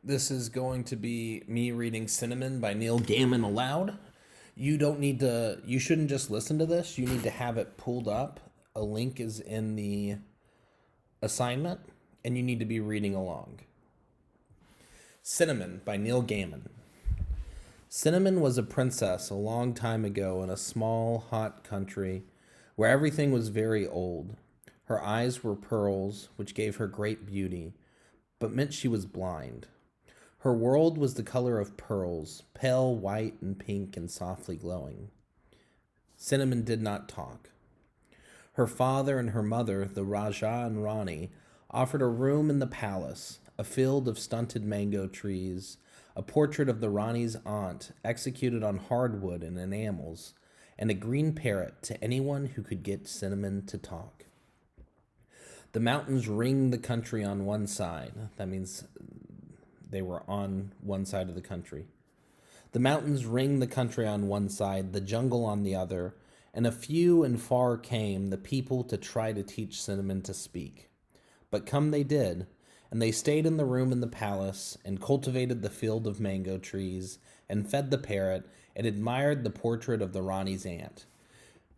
This is going to be me reading Cinnamon by Neil Gaiman aloud. You shouldn't just listen to this. You need to have it pulled up. A link is in the assignment, and you need to be reading along. Cinnamon by Neil Gaiman. Cinnamon was a princess a long time ago in a small, hot country where everything was very old. Her eyes were pearls, which gave her great beauty, but meant she was blind. Her world was the color of pearls, pale white and pink and softly glowing. Cinnamon did not talk. Her father and her mother, the Rajah and Rani, offered a room in the palace, a field of stunted mango trees, a portrait of the Rani's aunt executed on hardwood and enamels, and a green parrot to anyone who could get Cinnamon to talk. The mountains ring the country on one side. That means they were on one side of the country. The mountains ring the country on one side, the jungle on the other, and a few and far came the people to try to teach Cinnamon to speak. But come they did, and they stayed in the room in the palace, and cultivated the field of mango trees, and fed the parrot, and admired the portrait of the Rani's aunt,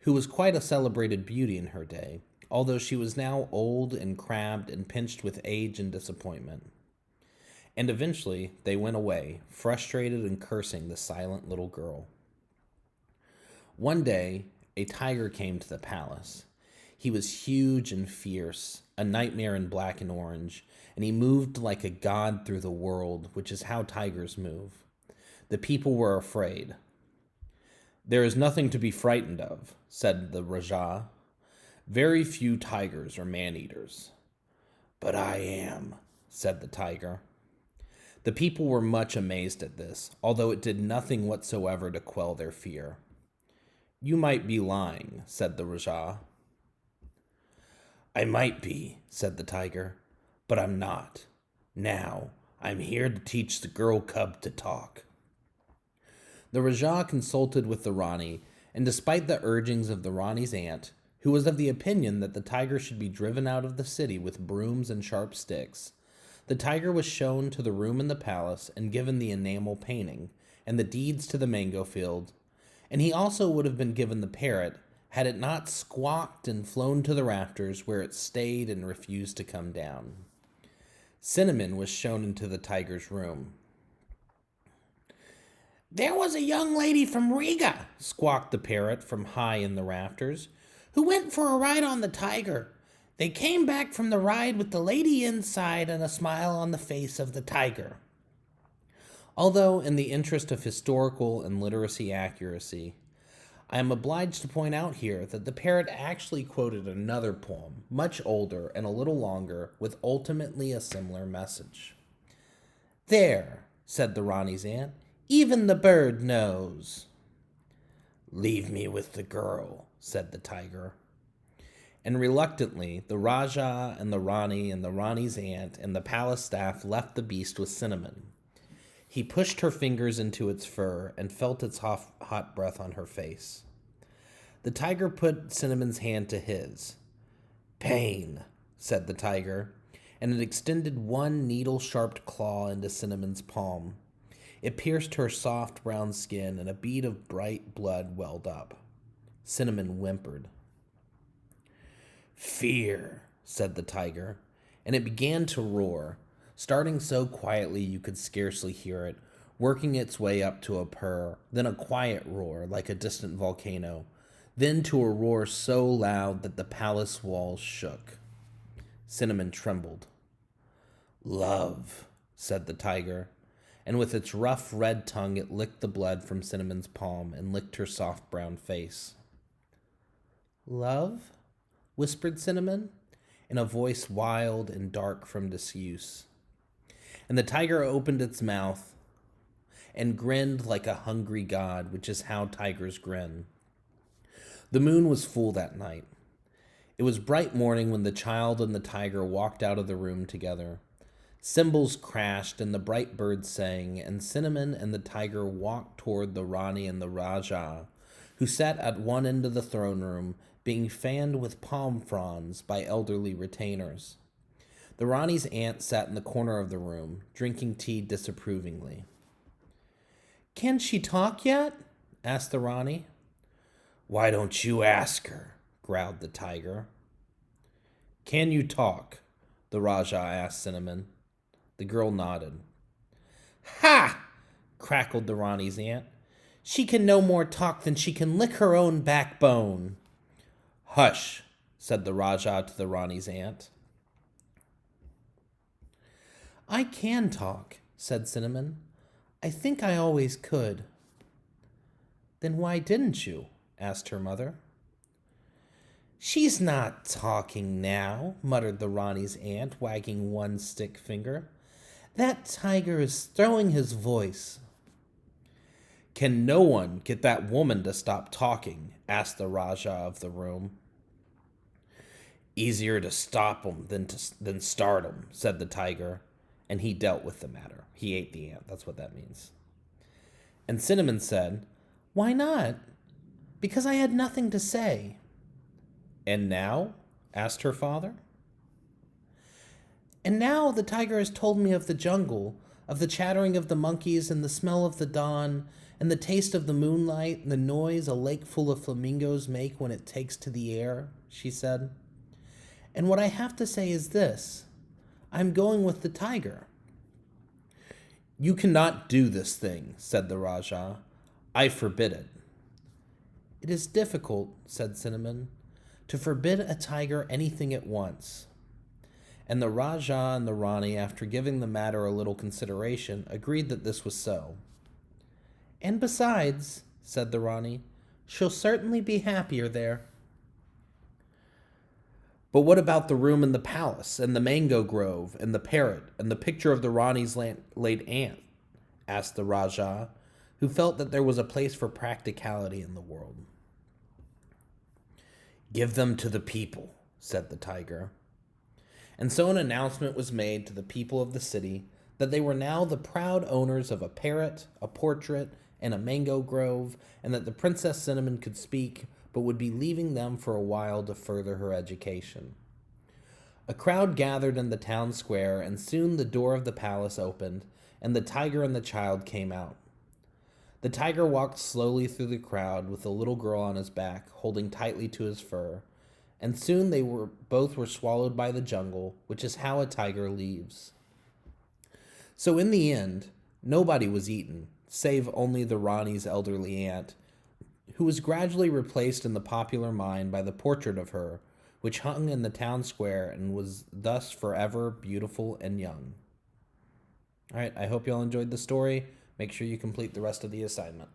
who was quite a celebrated beauty in her day, although she was now old and crabbed and pinched with age and disappointment. And eventually they went away, frustrated and cursing the silent little girl. One day, a tiger came to the palace. He was huge and fierce, a nightmare in black and orange, and he moved like a god through the world, which is how tigers move. The people were afraid. "There is nothing to be frightened of," said the Rajah. "Very few tigers are man-eaters." "But I am," said the tiger. The people were much amazed at this, although it did nothing whatsoever to quell their fear. "You might be lying," said the Rajah. "I might be," said the tiger, "but I'm not. Now, I'm here to teach the girl cub to talk." The Rajah consulted with the Rani, and despite the urgings of the Rani's aunt, who was of the opinion that the tiger should be driven out of the city with brooms and sharp sticks, the tiger was shown to the room in the palace and given the enamel painting and the deeds to the mango field, and he also would have been given the parrot had it not squawked and flown to the rafters, where it stayed and refused to come down. Cinnamon was shown into the tiger's room. "There was a young lady from Riga," squawked the parrot from high in the rafters, "who went for a ride on the tiger. They came back from the ride with the lady inside and a smile on the face of the tiger." Although, in the interest of historical and literacy accuracy, I am obliged to point out here that the parrot actually quoted another poem, much older and a little longer, with ultimately a similar message. "There," said the Rani's aunt, "even the bird knows." "Leave me with the girl," said the tiger. And reluctantly, the Rajah and the Rani and the Rani's aunt and the palace staff left the beast with Cinnamon. He pushed her fingers into its fur and felt its hot breath on her face. The tiger put Cinnamon's hand to his. "Pain," said the tiger, and it extended one needle-sharp claw into Cinnamon's palm. It pierced her soft brown skin, and a bead of bright blood welled up. Cinnamon whimpered. "Fear," said the tiger, and it began to roar, starting so quietly you could scarcely hear it, working its way up to a purr, then a quiet roar like a distant volcano, then to a roar so loud that the palace walls shook. Cinnamon trembled. "Love," said the tiger, and with its rough red tongue it licked the blood from Cinnamon's palm and licked her soft brown face. "Love?" whispered Cinnamon, in a voice wild and dark from disuse. And the tiger opened its mouth and grinned like a hungry god, which is how tigers grin. The moon was full that night. It was bright morning when the child and the tiger walked out of the room together. Cymbals crashed and the bright birds sang, and Cinnamon and the tiger walked toward the Rani and the Rajah, who sat at one end of the throne room, being fanned with palm fronds by elderly retainers. The The Rani's aunt sat in the corner of the room, drinking tea disapprovingly. "Can she talk yet?" asked the Rani. "Why don't you ask her?" growled the tiger. "Can you talk?" the Rajah asked Cinnamon. The girl nodded. "Ha!" crackled the Rani's aunt. "She can no more talk than she can lick her own backbone." "Hush," said the Rajah to the Rani's aunt. "I can talk," said Cinnamon. "I think I always could." "Then why didn't you?" asked her mother. "She's not talking now," muttered the Rani's aunt, wagging one stick finger. "That tiger is throwing his voice." "Can no one get that woman to stop talking?" asked the Rajah of the room. "Easier to stop 'em than start 'em," said the tiger, and he dealt with the matter. He ate the ant. That's what that means. And Cinnamon said, "Why not?" "Because I had nothing to say." "And now?" asked her father. "And now the tiger has told me of the jungle, of the chattering of the monkeys and the smell of the dawn, and the taste of the moonlight, and the noise a lake full of flamingos make when it takes to the air," she said. "And what I have to say is this: I'm going with the tiger." "You cannot do this thing," said the Rajah. "I forbid it." "It is difficult," said Cinnamon, "to forbid a tiger anything at once." And the Rajah and the Rani, after giving the matter a little consideration, agreed that this was so. "And besides," said the Rani, "she'll certainly be happier there." "But what about the room in the palace, and the mango grove, and the parrot, and the picture of the Rani's late aunt?" asked the Rajah, who felt that there was a place for practicality in the world. "Give them to the people," said the tiger. And so an announcement was made to the people of the city that they were now the proud owners of a parrot, a portrait, and a mango grove, and that the Princess Cinnamon could speak, but would be leaving them for a while to further her education. A crowd gathered in the town square, and soon the door of the palace opened, and the tiger and the child came out. The tiger walked slowly through the crowd with the little girl on his back, holding tightly to his fur, and soon both were swallowed by the jungle, which is how a tiger leaves. So in the end, nobody was eaten, save only the Rani's elderly aunt, who was gradually replaced in the popular mind by the portrait of her, which hung in the town square and was thus forever beautiful and young. All right, I hope you all enjoyed the story. Make sure you complete the rest of the assignment.